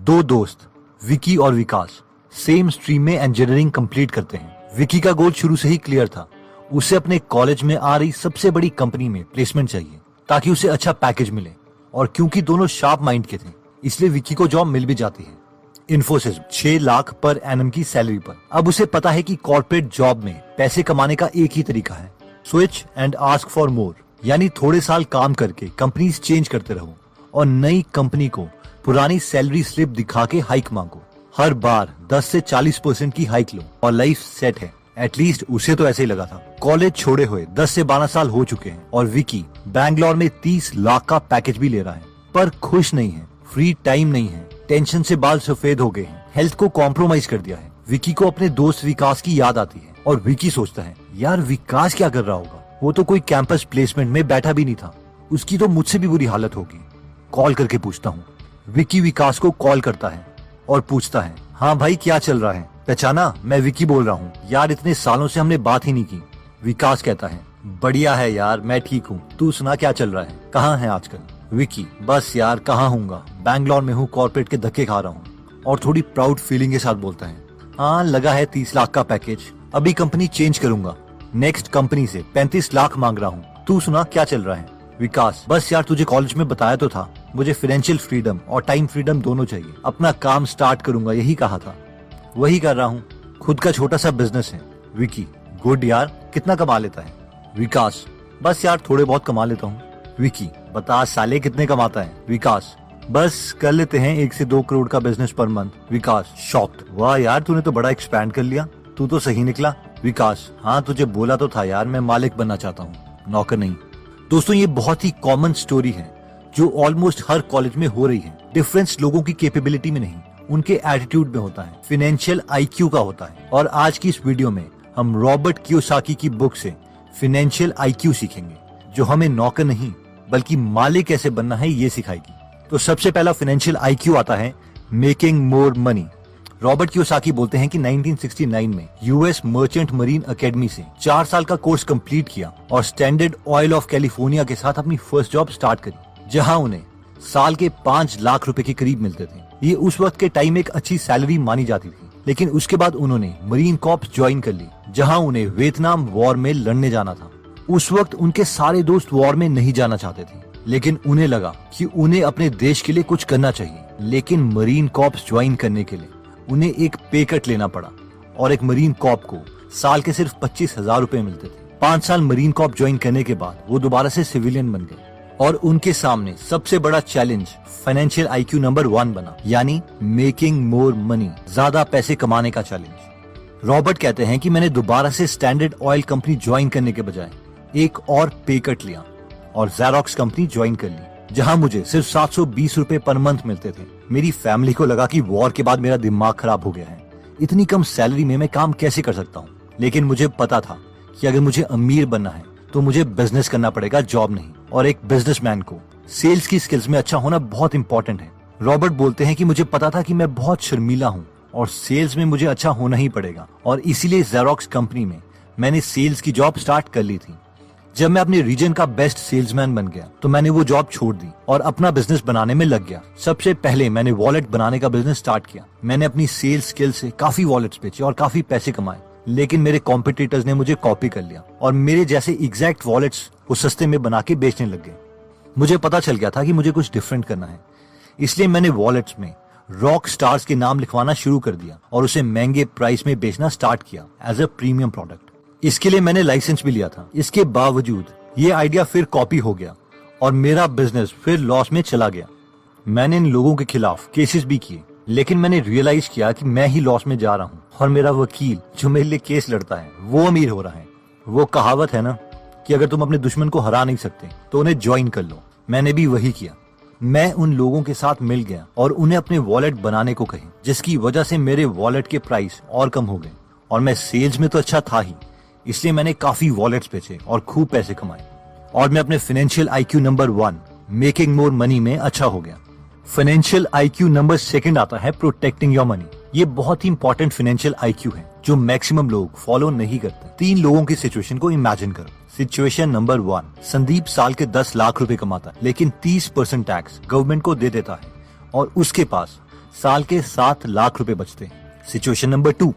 दो दोस्त विकी और विकास सेम स्ट्रीम में इंजीनियरिंग कंप्लीट करते हैं। विकी का गोल शुरू से ही क्लियर था। उसे अपने कॉलेज में आ रही सबसे बड़ी कंपनी में प्लेसमेंट चाहिए ताकि उसे अच्छा पैकेज मिले, और क्योंकि दोनों शार्प माइंड के थे इसलिए विकी को जॉब मिल भी जाती है। इन्फोसिस 6 लाख पर एनम की सैलरी पर। अब उसे पता है कि कॉर्पोरेट जॉब में पैसे कमाने का एक ही तरीका है, switch and ask for more, यानी थोड़े साल काम करके कंपनीज चेंज करते रहो और नई कंपनी को पुरानी सैलरी स्लिप दिखा के हाइक मांगो। हर बार 10 से 40% की हाइक लो और लाइफ सेट है। एटलीस्ट उसे तो ऐसे ही लगा था। कॉलेज छोड़े हुए 10 से 12 साल हो चुके हैं और विकी बैंगलोर में 30 लाख का पैकेज भी ले रहा है, पर खुश नहीं है। फ्री टाइम नहीं है, टेंशन से बाल सफेद हो गए हैं, हेल्थ को कॉम्प्रोमाइज कर दिया है। विकी को अपने दोस्त विकास की याद आती है और विकी सोचता है, यार विकास क्या कर रहा होगा, वो तो कोई कैंपस प्लेसमेंट में बैठा भी नहीं था, उसकी तो मुझसे भी बुरी हालत होगी। कॉल करके पूछता हूँ। विकी विकास को कॉल करता है और पूछता है, हाँ भाई क्या चल रहा है? पहचाना, मैं विकी बोल रहा हूँ। यार इतने सालों से हमने बात ही नहीं की। विकास कहता है, बढ़िया है यार, मैं ठीक हूँ, तू सुना क्या चल रहा है, कहाँ है आजकल? विकी, बस यार कहाँ हूँगा, बैंगलोर में हूँ, कॉर्पोरेट के धक्के खा रहा हूँ। और थोड़ी प्राउड फीलिंग के साथ बोलता है, हाँ लगा है 30 लाख का पैकेज, अभी कंपनी चेंज करूंगा, नेक्स्ट कंपनी से 35 लाख मांग रहा हूँ, तू सुना क्या चल रहा है? विकास, बस यार तुझे कॉलेज में बताया तो था, मुझे फाइनेंशियल फ्रीडम और टाइम फ्रीडम दोनों चाहिए, अपना काम स्टार्ट करूंगा यही कहा था, वही कर रहा हूँ, खुद का छोटा सा बिजनेस है। विकी, गुड यार, कितना कमा लेता है? विकास, बस यार थोड़े बहुत कमा लेता हूँ। विकी, बता साले कितने कमाता है? विकास, बस कर लेते हैं 1 से 2 करोड़ का बिजनेस पर मंथ। विकास शॉक्ड, वाह यार तूने तो बड़ा एक्सपैंड कर लिया, तू तो सही निकला। विकास, हाँ तुझे बोला तो था यार, मैं मालिक बनना चाहता हूँ, नौकर नहीं। दोस्तों ये बहुत ही कॉमन स्टोरी है जो ऑलमोस्ट हर कॉलेज में हो रही है। डिफरेंस लोगों की कैपेबिलिटी में नहीं, उनके एटीट्यूड में होता है, फाइनेंशियल आईक्यू का होता है। और आज की इस वीडियो में हम रॉबर्ट कियोसाकी की बुक से फाइनेंशियल आईक्यू सीखेंगे जो हमें नौकर नहीं बल्कि मालिक कैसे बनना है ये सिखाएगी। तो सबसे पहला फाइनेंशियल आईक्यू आता है making more money. Robert Kiyosaki बोलते हैं कि 1969 में यूएस मर्चेंट मरीन एकेडमी से 4 साल का कोर्स कंप्लीट किया और स्टैंडर्ड ऑयल ऑफ कैलिफोर्निया के साथ अपनी फर्स्ट जॉब स्टार्ट करी, जहां उन्हें साल के 5 लाख रुपए के करीब मिलते थे। ये उस वक्त के टाइम एक अच्छी सैलरी मानी जाती थी। लेकिन उसके बाद उन्होंने मरीन कॉर्प्स ज्वाइन कर ली, जहां उन्हें वियतनाम वॉर में लड़ने जाना था। उस वक्त उनके सारे दोस्त वॉर में नहीं जाना चाहते थे, लेकिन उन्हें लगा कि उन्हें अपने देश के लिए कुछ करना चाहिए। लेकिन मरीन कॉर्प्स ज्वाइन करने के लिए उन्हें एक पे कट लेना पड़ा और एक मरीन कॉर्प को साल के सिर्फ 25,000 रुपए मिलते थे। 5 साल मरीन कॉर्प ज्वाइन करने के बाद वो दोबारा से सिविलियन बन गए और उनके सामने सबसे बड़ा चैलेंज फाइनेंशियल आईक्यू नंबर 1 बना, यानी मेकिंग मोर मनी, ज्यादा पैसे कमाने का चैलेंज। रॉबर्ट कहते हैं कि मैंने दोबारा से स्टैंडर्ड ऑयल कंपनी ज्वाइन करने के बजाय एक और पे कट लिया और ज़ेरॉक्स कंपनी ज्वाइन कर ली, जहां मुझे सिर्फ 720 रुपए पर मंथ मिलते थे। मेरी फैमिली को लगा कि वॉर के बाद मेरा दिमाग खराब हो गया है, इतनी कम सैलरी में मैं काम कैसे कर सकता हूँ। लेकिन मुझे पता था कि अगर मुझे अमीर बनना है तो मुझे बिजनेस करना पड़ेगा, जॉब नहीं। और एक बिजनेसमैन को सेल्स की स्किल्स में अच्छा होना बहुत इंपॉर्टेंट है। रॉबर्ट बोलते हैं कि मुझे पता था कि मैं बहुत शर्मीला हूँ और सेल्स में मुझे अच्छा होना ही पड़ेगा, और इसीलिए ज़ेरॉक्स कंपनी में मैंने सेल्स की जॉब स्टार्ट कर ली थी। जब मैं अपने रीजन का बेस्ट सेल्समैन बन गया तो मैंने वो जॉब छोड़ दी और अपना बिजनेस बनाने में लग गया। सबसे पहले मैंने वॉलेट बनाने का बिजनेस स्टार्ट किया। मैंने अपनी सेल्स स्किल से काफी वॉलेट्स बेचे और काफी पैसे कमाए, लेकिन मेरे कॉम्पिटिटर्स ने मुझे कॉपी कर लिया और मेरे जैसे एग्जैक्ट वॉलेट्स वो सस्ते में बना के बेचने लग गए। मुझे पता चल गया था कि मुझे कुछ डिफरेंट करना है, इसलिए मैंने वॉलेट्स में रॉक स्टार्स के नाम लिखवाना शुरू कर दिया और उसे महंगे प्राइस में बेचना स्टार्ट किया एज अ प्रीमियम प्रोडक्ट। इसके लिए मैंने लाइसेंस भी लिया था। इसके बावजूद ये आइडिया फिर कॉपी हो गया और मेरा बिजनेस फिर लॉस में चला गया। मैंने इन लोगों के खिलाफ केसेस भी किए, लेकिन मैंने रियलाइज किया कि मैं ही लॉस में जा रहा हूँ और मेरा वकील जो मेरे लिए केस लड़ता है वो अमीर हो रहा है। वो कहावत है ना कि अगर तुम अपने दुश्मन को हरा नहीं सकते तो उन्हें ज्वाइन कर लो। मैंने भी वही किया। मैं उन लोगों के साथ मिल गया और उन्हें अपने वॉलेट बनाने को कहे, जिसकी वजह से मेरे वॉलेट के प्राइस और कम हो गए। और मैं सेल्स में तो अच्छा था ही, इसलिए मैंने काफी वॉलेट्स बेचे और खूब पैसे कमाए और मैं अपने financial IQ number 1 making more money में अच्छा हो गया। फाइनेंशियल आईक्यू नंबर 2 आता है प्रोटेक्टिंग योर मनी। ये बहुत ही इंपॉर्टेंट फाइनेंशियल आईक्यू है जो मैक्सिमम लोग फॉलो नहीं करते। 3 लोगों की सिचुएशन को इमेजिन करो। सिचुएशन नंबर 1, संदीप साल के 10 लाख रुपए कमाता है, लेकिन 30% टैक्स गवर्नमेंट को दे देता है और उसके पास साल के 7 लाख रुपए बचते हैं। सिचुएशन नंबर 2,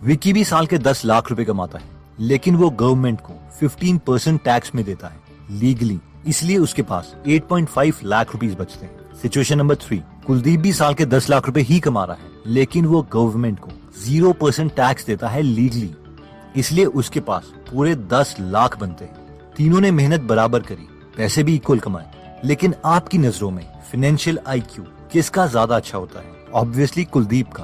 विकी भी साल के 10 लाख रुपए कमाता है, लेकिन वो गवर्नमेंट को 15% टैक्स में देता है लीगली, इसलिए उसके पास 8.5 लाख रुपीस बचते हैं। सिचुएशन नंबर 3, कुलदीप भी साल के 10 लाख रुपए ही कमा रहा है, लेकिन वो गवर्नमेंट को 0% टैक्स देता है लीगली, इसलिए उसके पास पूरे 10 लाख बनते हैं। तीनों ने मेहनत बराबर करी, पैसे भी इक्वल कमाए, लेकिन आपकी नजरों में फाइनेंशियल आईक्यू किसका ज्यादा अच्छा होता है? ऑब्वियसली कुलदीप का,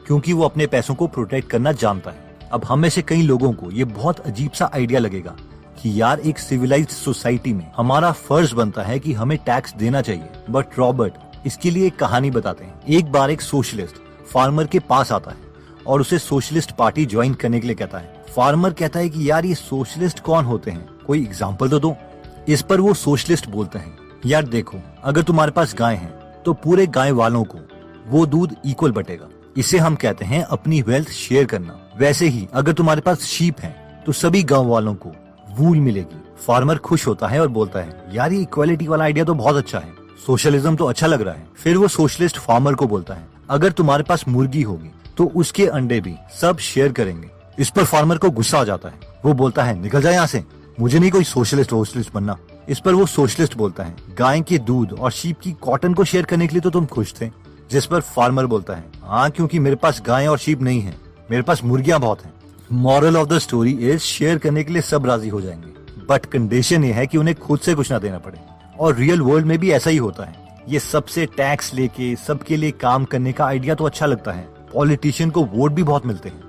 क्योंकि वो अपने पैसों को प्रोटेक्ट करना जानता है। अब हम में से कई लोगों को ये बहुत अजीब सा आइडिया लगेगा कि यार एक सिविलाइज्ड सोसाइटी में हमारा फर्ज बनता है कि हमें टैक्स देना चाहिए, बट रॉबर्ट इसके लिए एक कहानी बताते हैं। एक बार एक सोशलिस्ट फार्मर के पास आता है और उसे सोशलिस्ट पार्टी ज्वाइन करने के लिए कहता है। फार्मर कहता है कि यार ये सोशलिस्ट कौन होते हैं, कोई एग्जाम्पल तो दो। इस पर वो सोशलिस्ट बोलते हैं, यार देखो, अगर तुम्हारे पास गाय है तो पूरे गाय वालों को वो दूध इक्वल बटेगा, इसे हम कहते हैं अपनी वेल्थ शेयर करना। वैसे ही अगर तुम्हारे पास शीप है तो सभी गांव वालों को वूल मिलेगी। फार्मर खुश होता है और बोलता है, यार ये इक्वालिटी वाला आइडिया तो बहुत अच्छा है, सोशलिज्म तो अच्छा लग रहा है। फिर वो सोशलिस्ट फार्मर को बोलता है, अगर तुम्हारे पास मुर्गी होगी तो उसके अंडे भी सब शेयर करेंगे। इस पर फार्मर को गुस्सा आ जाता है, वो बोलता है, निकल जाए यहाँ से, मुझे नहीं कोई सोशलिस्ट बनना। इस पर वो सोशलिस्ट बोलता है, गाय के दूध और शीप की कॉटन को शेयर करने के लिए तो तुम खुश थे। जिस पर फार्मर बोलता है, हाँ, क्योंकि मेरे पास गाय और शीप नहीं है, मेरे पास मुर्गियां बहुत हैं। Moral of the story is, share करने के लिए सब राजी हो जाएंगे, बट कंडीशन ये है कि उन्हें खुद से कुछ ना देना पड़े। और रियल वर्ल्ड में भी ऐसा ही होता है। ये सबसे टैक्स लेके सबके लिए काम करने का आइडिया तो अच्छा लगता है, पॉलिटिशियन को वोट भी बहुत मिलते हैं,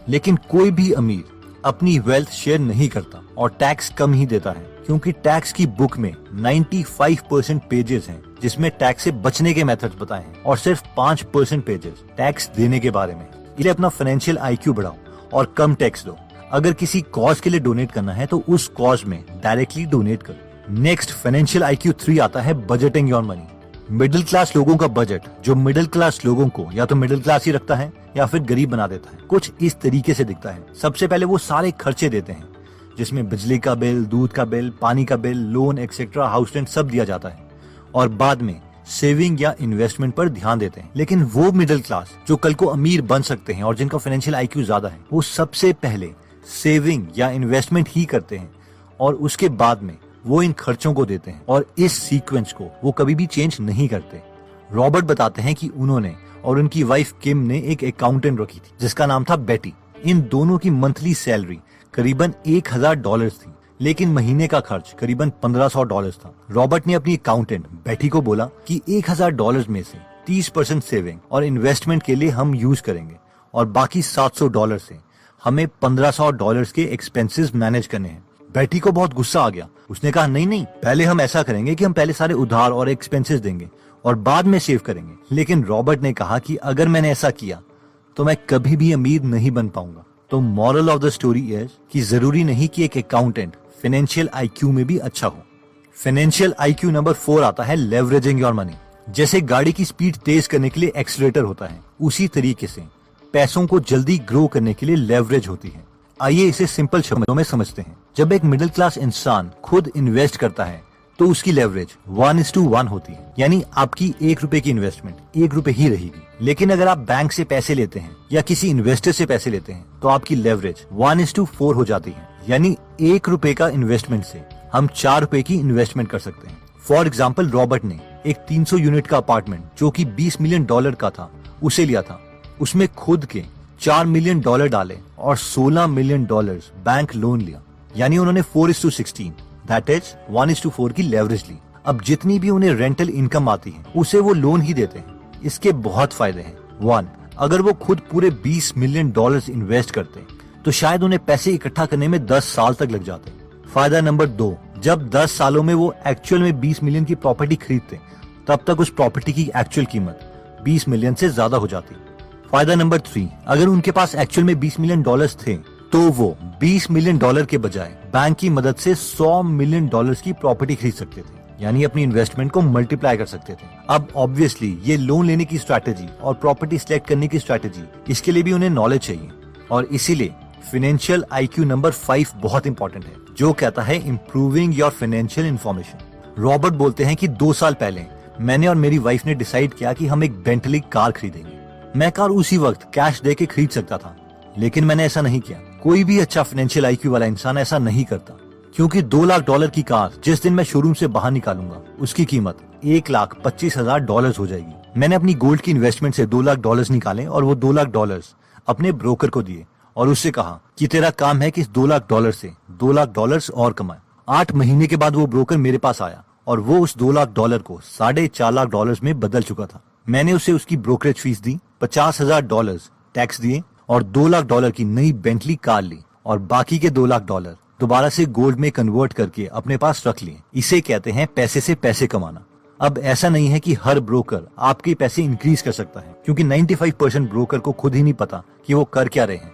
लेकिन कोई भी अमीर अपनी वेल्थ शेयर नहीं करता और टैक्स कम ही देता है, क्योंकि टैक्स की बुक में 95% पेजेस हैं जिसमें टैक्स से बचने के मेथड्स बताए हैं और सिर्फ 5% पेजेस टैक्स देने के बारे में। इसलिए अपना फाइनेंशियल आईक्यू बढ़ाओ और कम टैक्स दो। अगर किसी कॉज के लिए डोनेट करना है तो उस कॉज में डायरेक्टली डोनेट करो। नेक्स्ट फाइनेंशियल आईक्यू 3 आता है budgeting your money. Middle class लोगों का बजट, जो मिडिल क्लास लोगों को या तो मिडिल क्लास ही रखता है या फिर गरीब बना देता है, कुछ इस तरीके से दिखता है। सबसे पहले वो सारे खर्चे देते हैं जिसमें बिजली का बिल, दूध का बिल, पानी का bill, loan etcetera, house rent सब दिया जाता है, और बाद में सेविंग या इन्वेस्टमेंट पर ध्यान देते हैं। लेकिन वो मिडिल क्लास जो कल को अमीर बन सकते हैं और जिनका फाइनेंशियल आईक्यू ज्यादा है, वो सबसे पहले सेविंग या इन्वेस्टमेंट ही करते हैं और उसके बाद में वो इन खर्चों को देते हैं, और इस सीक्वेंस को वो कभी भी चेंज नहीं करते। रॉबर्ट बताते हैं कि उन्होंने और उनकी वाइफ किम ने एक अकाउंटेंट रखी थी जिसका नाम था बेटी। इन दोनों की मंथली सैलरी करीबन $1000 थी, लेकिन महीने का खर्च करीबन $1500 था। रॉबर्ट ने अपनी अकाउंटेंट बेटी को बोला कि $1000 में से 30% सेविंग और इन्वेस्टमेंट के लिए हम यूज करेंगे और बाकी $700 से हमें $1500 के एक्सपेंसेस मैनेज करने हैं। बेटी को बहुत गुस्सा आ गया। उसने कहा, नहीं नहीं, पहले हम ऐसा करेंगे कि हम पहले सारे उधार और एक्सपेंसेस देंगे और बाद में सेव करेंगे। लेकिन रॉबर्ट ने कहा कि अगर मैंने ऐसा किया तो मैं कभी भी अमीर नहीं बन पाऊंगा। तो moral of the story is कि जरूरी नहीं कि एक अकाउंटेंट फाइनेंशियल आईक्यू में भी अच्छा हो। फाइनेंशियल आईक्यू नंबर 4 आता है लेवरेजिंग योर मनी। जैसे गाड़ी की स्पीड तेज करने के लिए एक्सीलरेटर होता है, उसी तरीके से पैसों को जल्दी ग्रो करने के लिए लेवरेज होती है। आइए इसे सिंपल शब्दों में समझते हैं। जब एक मिडिल क्लास इंसान खुद इन्वेस्ट करता है तो उसकी लेवरेज 1:1 होती है, यानी आपकी ₹1 की इन्वेस्टमेंट ₹1 ही रहेगी। लेकिन अगर आप बैंक से पैसे लेते हैं या किसी इन्वेस्टर से पैसे लेते हैं तो आपकी लेवरेज 1:4 हो जाती है, यानी ₹1 का इन्वेस्टमेंट से हम ₹4 की इन्वेस्टमेंट कर सकते हैं। फॉर एग्जाम्पल, रॉबर्ट ने एक 300 यूनिट का अपार्टमेंट जो कि $20 मिलियन का था उसे लिया था। उसमें खुद के $4 मिलियन डाले और $16 मिलियन बैंक लोन लिया, यानी उन्होंने 4:16 दैट इज 1:4 की लेवरेज ली। अब जितनी भी उन्हें रेंटल इनकम आती है उसे वो लोन ही देते हैं। इसके बहुत फायदे हैं। 1, अगर वो खुद पूरे $20 मिलियन इन्वेस्ट करते तो शायद उन्हें पैसे इकट्ठा करने में 10 साल तक लग जाते। फायदा नंबर 2, जब 10 सालों में वो एक्चुअल में 20 मिलियन की प्रॉपर्टी खरीदते तब तक उस प्रॉपर्टी की एक्चुअल कीमत 20 मिलियन से ज्यादा हो जाती। फायदा नंबर 3, अगर उनके पास एक्चुअल में $20 मिलियन थे तो वो $20 मिलियन के बजाय बैंक की मदद से $100 मिलियन की प्रॉपर्टी खरीद सकते थे, यानी अपनी इन्वेस्टमेंट को मल्टीप्लाई कर सकते थे। अब ऑब्वियसली ये लोन लेने की स्ट्रैटेजी और प्रॉपर्टी सिलेक्ट करने की स्ट्रैटेजी, इसके लिए भी उन्हें नॉलेज चाहिए, और इसीलिए फाइनेंशियल आईक्यू नंबर 5 बहुत इंपॉर्टेंट है, जो कहता है improving your financial information. Robert बोलते हैं कि 2 साल पहले मैंने और मेरी वाइफ ने डिसाइड किया कि हम एक बेंटली कार खरीदेंगे। मैं कार उसी वक्त कैश दे के खरीद सकता था, लेकिन मैंने ऐसा नहीं किया। कोई भी अच्छा फाइनेंशियल IQ वाला इंसान ऐसा नहीं करता, क्योंकि $2 लाख की कार जिस दिन मैं शोरूम से बाहर निकालूंगा उसकी कीमत $1,25,000 हो जाएगी। मैंने अपनी गोल्ड की इन्वेस्टमेंट से $2 लाख निकाले और वो $2 लाख अपने ब्रोकर को दिए और उससे कहा कि तेरा काम है कि इस $2 लाख से $2 लाख और कमाए। 8 महीने के बाद वो ब्रोकर मेरे पास आया और वो उस $2 लाख को $4.5 लाख में बदल चुका था। मैंने उसे उसकी ब्रोकरेज फीस दी, $50,000 टैक्स दिए और $2 लाख की नई बेंटली कार ली और बाकी के $2 लाख दोबारा से गोल्ड में कन्वर्ट करके अपने पास रख लिए। इसे कहते हैं पैसे से पैसे कमाना। अब ऐसा नहीं है कि हर ब्रोकर आपके पैसे इंक्रीज कर सकता है, क्योंकि 95% ब्रोकर को खुद ही नहीं पता कि वो कर क्या रहे हैं,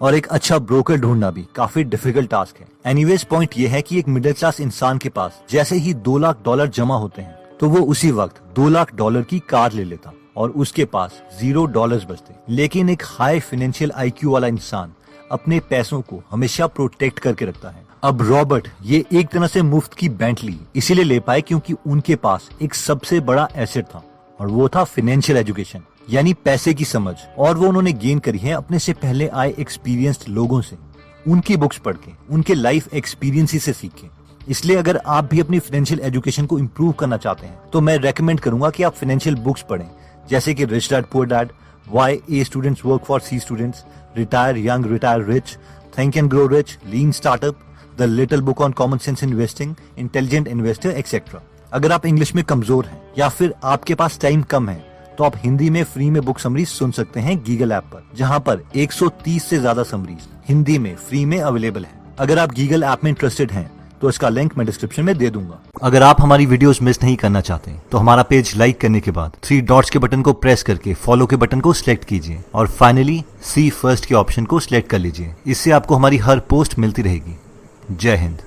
और एक अच्छा ब्रोकर ढूंढना भी काफी डिफिकल्ट टास्क है। एनीवेज पॉइंट ये है कि एक मिडिल क्लास इंसान के पास जैसे ही $2 लाख जमा होते हैं तो वो उसी वक्त $2 लाख की कार ले लेता और उसके पास $0 बचते। लेकिन एक हाई फाइनेंशियल IQ वाला इंसान अपने पैसों को हमेशा प्रोटेक्ट करके रखता है। अब रॉबर्ट ये एक तरह से मुफ्त की बेंटली इसीलिए ले पाए क्योंकि उनके पास एक सबसे बड़ा एसेट था और वो था फाइनेंशियल एजुकेशन, यानी पैसे की समझ। और वो उन्होंने गेन करी है अपने से पहले आए एक्सपीरियंस्ड लोगों से, उनकी बुक्स पढ़ के, उनके लाइफ एक्सपीरियंस से सीख के। इसलिए अगर आप भी अपनी फाइनेंशियल एजुकेशन को इम्प्रूव करना चाहते हैं तो मैं रेकमेंड करूंगा कि आप फाइनेंशियल बुक्स पढ़ें, जैसे कि rich dad poor dad, why A students work for C students, retire young retire rich, think and grow rich, lean startup, the little book on common sense investing, intelligent investor etcetera. अगर आप English में कमजोर हैं या फिर आपके पास time कम है तो आप हिंदी में फ्री में बुक समरीज सुन सकते हैं गीगल ऐप पर, जहां पर 130 से ज्यादा समरीज हिंदी में फ्री में अवेलेबल है। अगर आप गीगल ऐप में इंटरेस्टेड हैं तो इसका लिंक मैं डिस्क्रिप्शन में दे दूंगा। अगर आप हमारी वीडियोस मिस नहीं करना चाहते तो हमारा पेज लाइक करने के बाद 3 डॉट्स के बटन को प्रेस करके फॉलो के बटन को सिलेक्ट कीजिए और फाइनली सी फर्स्ट के ऑप्शन को सिलेक्ट कर लीजिए। इससे आपको हमारी हर पोस्ट मिलती रहेगी। जय हिंद।